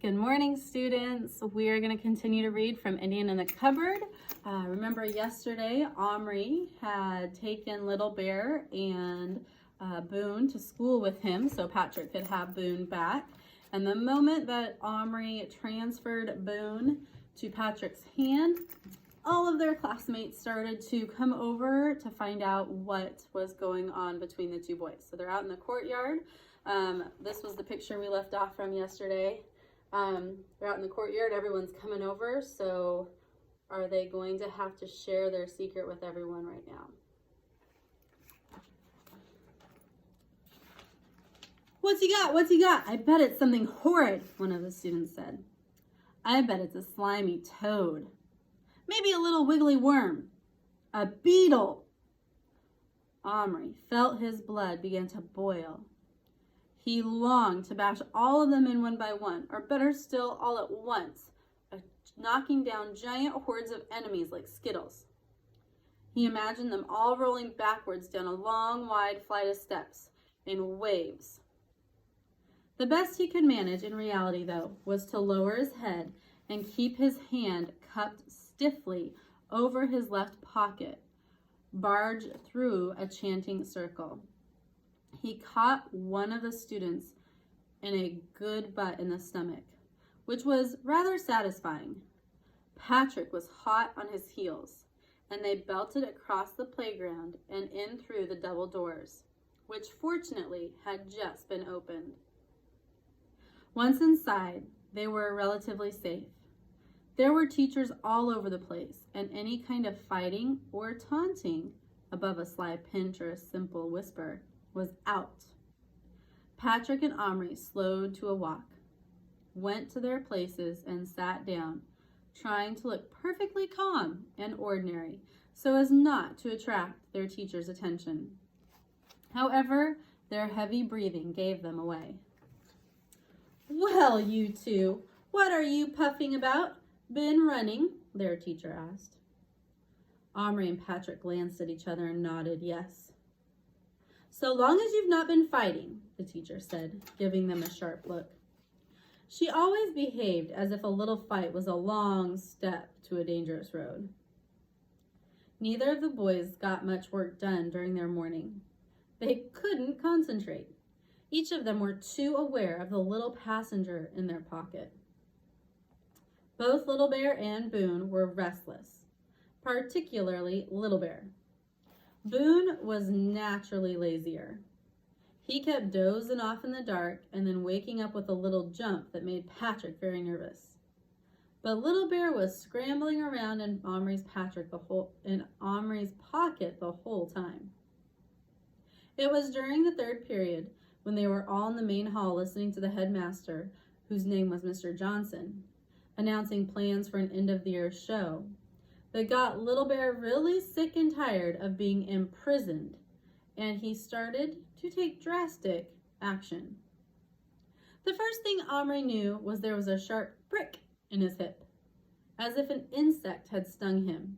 Good morning, students. We are going to continue to read from Indian in the Cupboard. Remember yesterday, Omri had taken Little Bear and Boone to school with him so Patrick could have Boone back. And the moment that Omri transferred Boone to Patrick's hand, all of their classmates started to come over to find out what was going on between the two boys. So they're out in the courtyard. This was the picture we left off from yesterday. They're out in the courtyard, everyone's coming over, so are they going to have to share their secret with everyone right now? What's he got? What's he got? I bet it's something horrid, one of the students said. I bet it's a slimy toad. Maybe a little wiggly worm. A beetle. Omri felt his blood begin to boil. He longed to bash all of them in one by one, or better still, all at once, knocking down giant hordes of enemies like Skittles. He imagined them all rolling backwards down a long, wide flight of steps in waves. The best he could manage in reality, though, was to lower his head and keep his hand cupped stiffly over his left pocket, barge through a chanting circle. He caught one of the students in a good butt in the stomach, which was rather satisfying. Patrick was hot on his heels, and they belted across the playground and in through the double doors, which fortunately had just been opened. Once inside, they were relatively safe. There were teachers all over the place, and any kind of fighting or taunting, above a sly pinch or a simple whisper, was out. Patrick and Omri slowed to a walk, went to their places, and sat down, trying to look perfectly calm and ordinary so as not to attract their teacher's attention. However, their heavy breathing gave them away. Well, you two, what are you puffing about? Been running? Their teacher asked. Omri and Patrick glanced at each other and nodded yes. So long as you've not been fighting, the teacher said, giving them a sharp look. She always behaved as if a little fight was a long step to a dangerous road. Neither of the boys got much work done during their morning. They couldn't concentrate. Each of them were too aware of the little passenger in their pocket. Both Little Bear and Boone were restless, particularly Little Bear. Boone was naturally lazier. He kept dozing off in the dark and then waking up with a little jump that made Patrick very nervous. But Little Bear was scrambling around in Omri's pocket the whole time. It was during the third period, when they were all in the main hall listening to the headmaster, whose name was Mr. Johnson, announcing plans for an end-of-the-year show, that got Little Bear really sick and tired of being imprisoned, and he started to take drastic action. The first thing Omri knew was there was a sharp prick in his hip, as if an insect had stung him.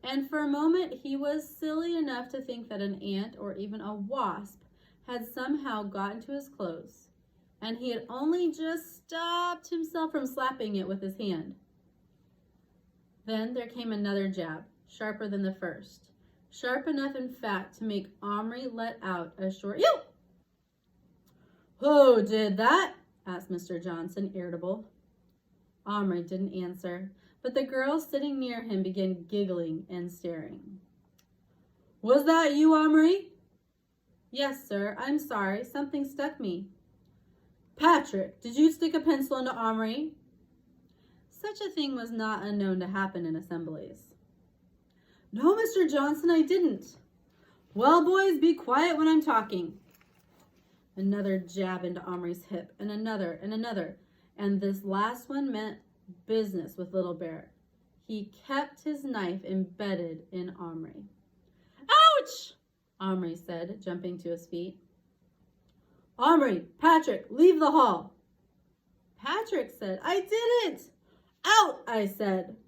And for a moment he was silly enough to think that an ant or even a wasp had somehow gotten to his clothes, and he had only just stopped himself from slapping it with his hand. Then there came another jab, sharper than the first. Sharp enough, in fact, to make Omri let out a short "Ew!" "Who did that?" asked Mr. Johnson, irritable. Omri didn't answer, but the girls sitting near him began giggling and staring. "Was that you, Omri?" "Yes, sir. I'm sorry. Something stuck me." "Patrick, did you stick a pencil into Omri?" Such a thing was not unknown to happen in assemblies. "No, Mr. Johnson, I didn't." "Well, boys, be quiet when I'm talking." Another jab into Omri's hip, and another, and this last one meant business with Little Bear. He kept his knife embedded in Omri. "Ouch!" Omri said, jumping to his feet. "Omri, Patrick, leave the hall." Patrick said, "I didn't." "Out, I said."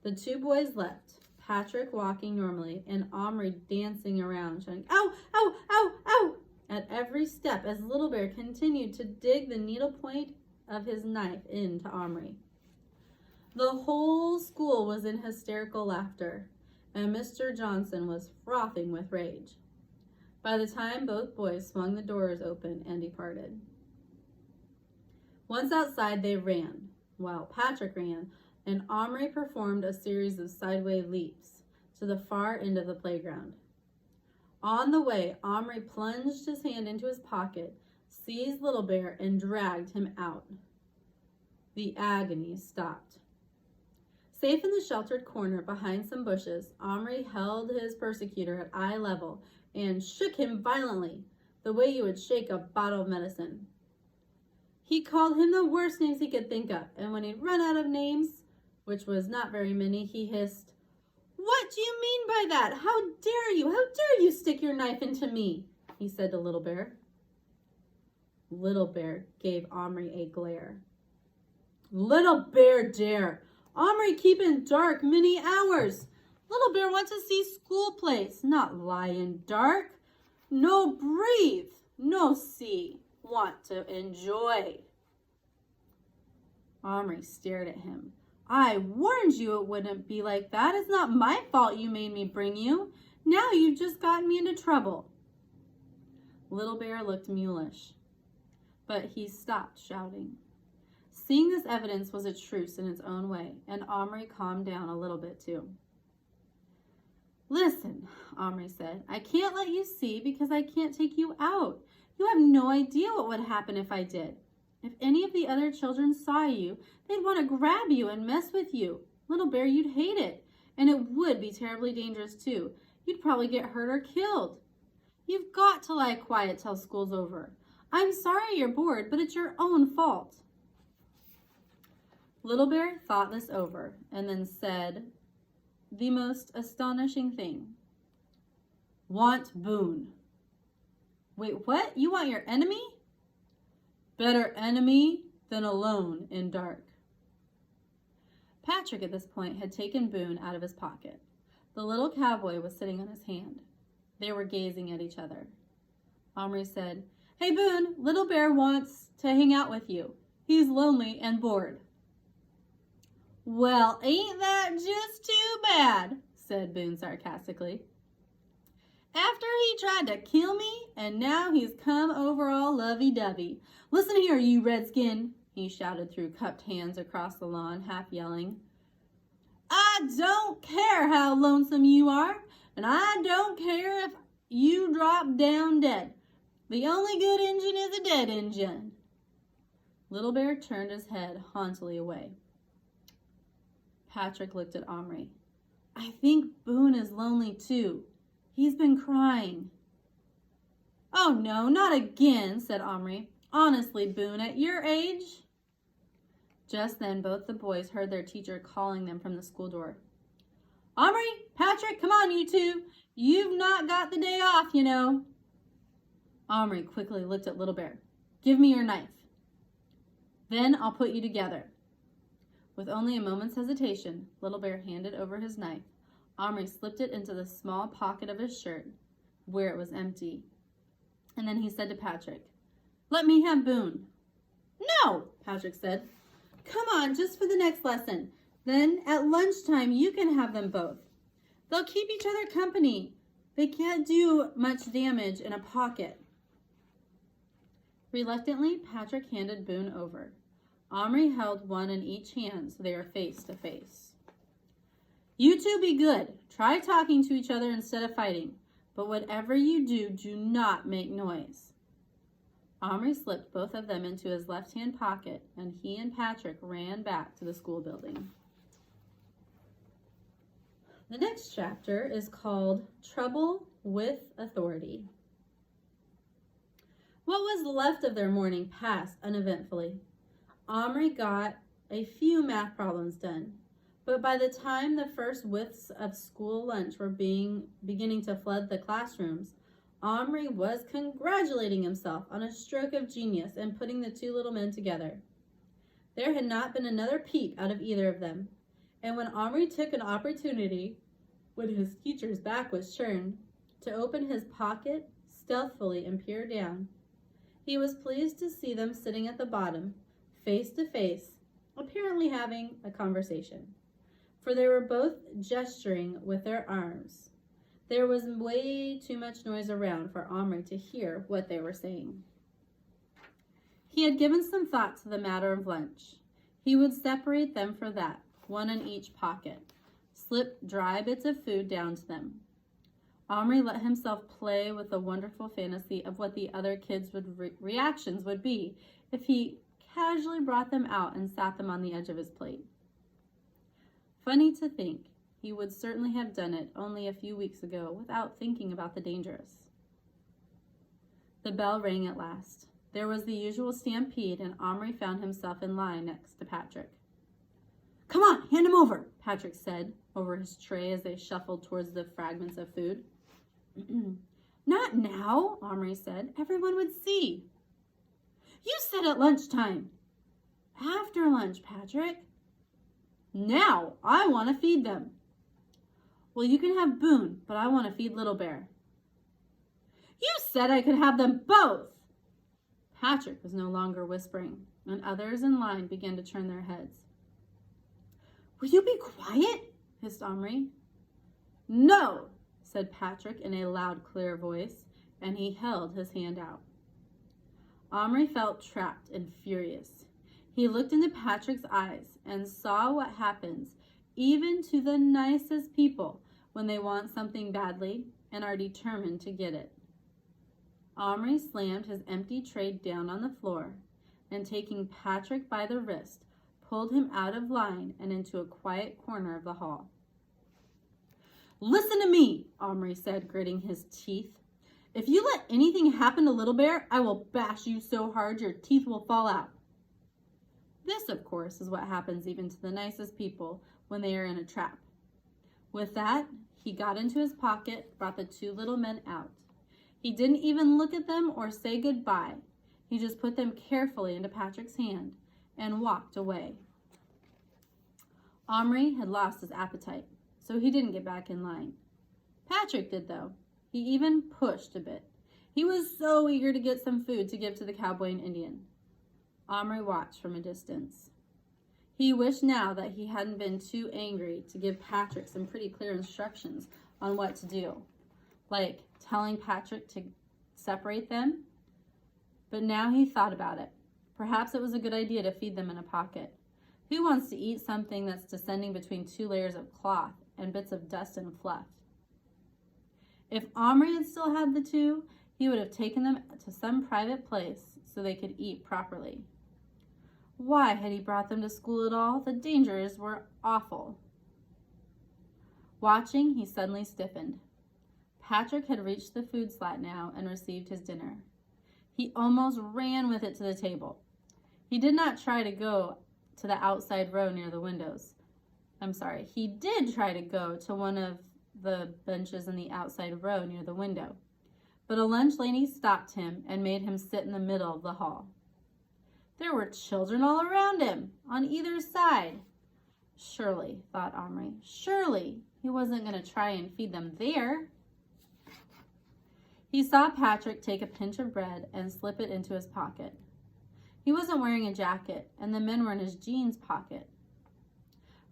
The two boys left, Patrick walking normally and Omri dancing around, shouting, "Ow, ow, ow, ow," at every step as Little Bear continued to dig the needle point of his knife into Omri. The whole school was in hysterical laughter, and Mr. Johnson was frothing with rage. By the time both boys swung the doors open and departed. Once outside, they ran, while Patrick ran, and Omri performed a series of sideways leaps to the far end of the playground. On the way, Omri plunged his hand into his pocket, seized Little Bear, and dragged him out. The agony stopped. Safe in the sheltered corner behind some bushes, Omri held his persecutor at eye level and shook him violently, the way you would shake a bottle of medicine. He called him the worst names he could think of, and when he'd run out of names, which was not very many, he hissed, "What do you mean by that? How dare you? How dare you stick your knife into me?" he said to Little Bear. Little Bear gave Omri a glare. "Little Bear dare! Omri keep in dark many hours. Little Bear want to see school plays, not lie in dark. No breathe, no see, want to enjoy." Omri stared at him. "I warned you it wouldn't be like that. It's not my fault you made me bring you. Now you've just gotten me into trouble." Little Bear looked mulish, but he stopped shouting. Seeing this evidence was a truce in its own way, and Omri calmed down a little bit too. "Listen," Omri said, "I can't let you see because I can't take you out. You have no idea what would happen if I did. If any of the other children saw you, they'd want to grab you and mess with you. Little Bear, you'd hate it, and it would be terribly dangerous too. You'd probably get hurt or killed. You've got to lie quiet till school's over. I'm sorry you're bored, but it's your own fault." Little Bear thought this over and then said the most astonishing thing. "Want Boone." "Wait, what? You want your enemy?" "Better enemy than alone in dark." Patrick at this point had taken Boone out of his pocket. The little cowboy was sitting on his hand. They were gazing at each other. Omri said, "Hey Boone, Little Bear wants to hang out with you. He's lonely and bored." "Well, ain't that just too bad," said Boone sarcastically. "After he tried to kill me, and now he's come over all lovey-dovey. Listen here, you redskin," he shouted through cupped hands across the lawn, half yelling. "I don't care how lonesome you are, and I don't care if you drop down dead. The only good Injun is a dead Injun." Little Bear turned his head haughtily away. Patrick looked at Omri. "I think Boone is lonely too. He's been crying." "Oh no, not again," said Omri. "Honestly, Boone, at your age?" Just then, both the boys heard their teacher calling them from the school door. "Omri, Patrick, come on, you two. You've not got the day off, you know." Omri quickly looked at Little Bear. "Give me your knife. Then I'll put you together." With only a moment's hesitation, Little Bear handed over his knife. Omri slipped it into the small pocket of his shirt, where it was empty. And then he said to Patrick, "Let me have Boone." "No," Patrick said. "Come on, just for the next lesson. Then at lunchtime, you can have them both. They'll keep each other company. They can't do much damage in a pocket." Reluctantly, Patrick handed Boone over. Omri held one in each hand so they were face to face. "You two be good. Try talking to each other instead of fighting. But whatever you do, do not make noise." Omri slipped both of them into his left-hand pocket, and he and Patrick ran back to the school building. The next chapter is called Trouble with Authority. What was left of their morning passed uneventfully. Omri got a few math problems done, but by the time the first whiffs of school lunch were beginning to flood the classrooms, Omri was congratulating himself on a stroke of genius in putting the two little men together. There had not been another peep out of either of them, and when Omri took an opportunity, when his teacher's back was turned, to open his pocket stealthily and peer down, he was pleased to see them sitting at the bottom, face to face, apparently having a conversation, for they were both gesturing with their arms. There was way too much noise around for Omri to hear what they were saying. He had given some thought to the matter of lunch. He would separate them for that, one in each pocket, slip dry bits of food down to them. Omri let himself play with the wonderful fantasy of what the other kids' reactions would be if he casually brought them out and sat them on the edge of his plate. Funny to think, he would certainly have done it only a few weeks ago without thinking about the dangers. The bell rang at last. There was the usual stampede, and Omri found himself in line next to Patrick. "Come on, hand him over," Patrick said over his tray as they shuffled towards the fragments of food. "Not now," Omri said. "Everyone would see." "You said at lunchtime." "After lunch, Patrick." "Now, I want to feed them." "Well, you can have Boone, but I want to feed Little Bear." "You said I could have them both." Patrick was no longer whispering, and others in line began to turn their heads. "Will you be quiet?" hissed Omri. "No," said Patrick in a loud, clear voice, and he held his hand out. Omri felt trapped and furious. He looked into Patrick's eyes and saw what happens even to the nicest people when they want something badly and are determined to get it. Omri slammed his empty tray down on the floor and, taking Patrick by the wrist, pulled him out of line and into a quiet corner of the hall. "Listen to me," Omri said, gritting his teeth. "If you let anything happen to Little Bear, I will bash you so hard your teeth will fall out." This, of course, is what happens even to the nicest people when they are in a trap. With that, he got into his pocket, brought the two little men out. He didn't even look at them or say goodbye. He just put them carefully into Patrick's hand and walked away. Omri had lost his appetite, so he didn't get back in line. Patrick did, though. He even pushed a bit. He was so eager to get some food to give to the cowboy and Indian. Omri watched from a distance. He wished now that he hadn't been too angry to give Patrick some pretty clear instructions on what to do, like telling Patrick to separate them. But now he thought about it. Perhaps it was a good idea to feed them in a pocket. Who wants to eat something that's descending between two layers of cloth and bits of dust and fluff? If Omri had still had the two, he would have taken them to some private place so they could eat properly. Why had he brought them to school at all? The dangers were awful. Watching, he suddenly stiffened. Patrick had reached the food slat now and received his dinner. He almost ran with it to the table. He did not try to go to the outside row near the windows. He did try to go to one of the benches in the outside row near the window, but a lunch lady stopped him and made him sit in the middle of the hall. There were children all around him, on either side. Surely, thought Omri, surely he wasn't going to try and feed them there. He saw Patrick take a pinch of bread and slip it into his pocket. He wasn't wearing a jacket, and the men were in his jeans pocket.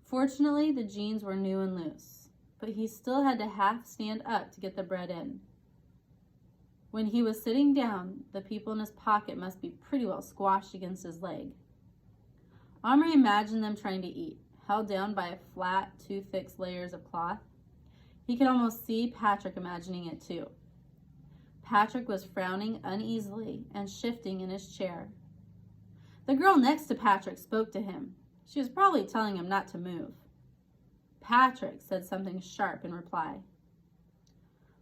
Fortunately, the jeans were new and loose, but he still had to half stand up to get the bread in. When he was sitting down, the people in his pocket must be pretty well squashed against his leg. Omri imagined them trying to eat, held down by flat, too thick layers of cloth. He could almost see Patrick imagining it too. Patrick was frowning uneasily and shifting in his chair. The girl next to Patrick spoke to him. She was probably telling him not to move. Patrick said something sharp in reply.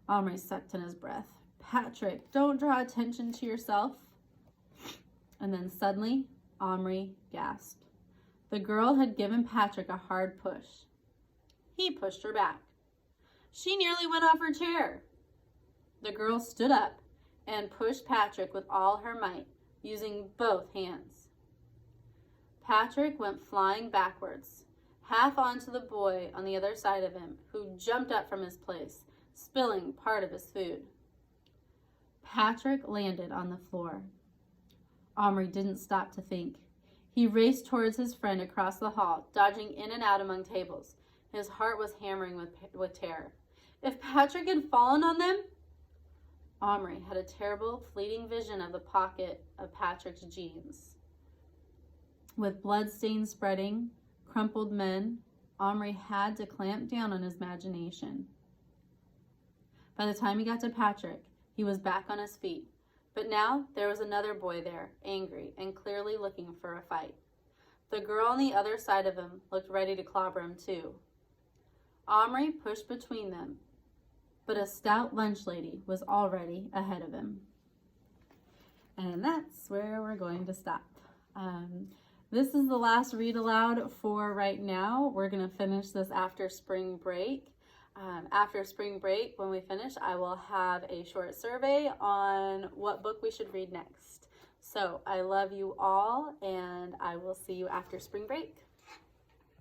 Omri sucked in his breath. Patrick, don't draw attention to yourself. And then suddenly, Omri gasped. The girl had given Patrick a hard push. He pushed her back. She nearly went off her chair. The girl stood up and pushed Patrick with all her might, using both hands. Patrick went flying backwards, half onto the boy on the other side of him, who jumped up from his place, spilling part of his food. Patrick landed on the floor. Omri didn't stop to think. He raced towards his friend across the hall, dodging in and out among tables. His heart was hammering with terror. If Patrick had fallen on them... Omri had a terrible, fleeting vision of the pocket of Patrick's jeans. With bloodstains spreading, crumpled men, Omri had to clamp down on his imagination. By the time he got to Patrick, he was back on his feet. But now there was another boy there, angry and clearly looking for a fight. The girl on the other side of him looked ready to clobber him too. Omri pushed between them, but a stout lunch lady was already ahead of him. And that's where we're going to stop. This is the last read aloud for right now. We're going to finish this after spring break. After spring break, when we finish, I will have a short survey on what book we should read next. So I love you all, and I will see you after spring break.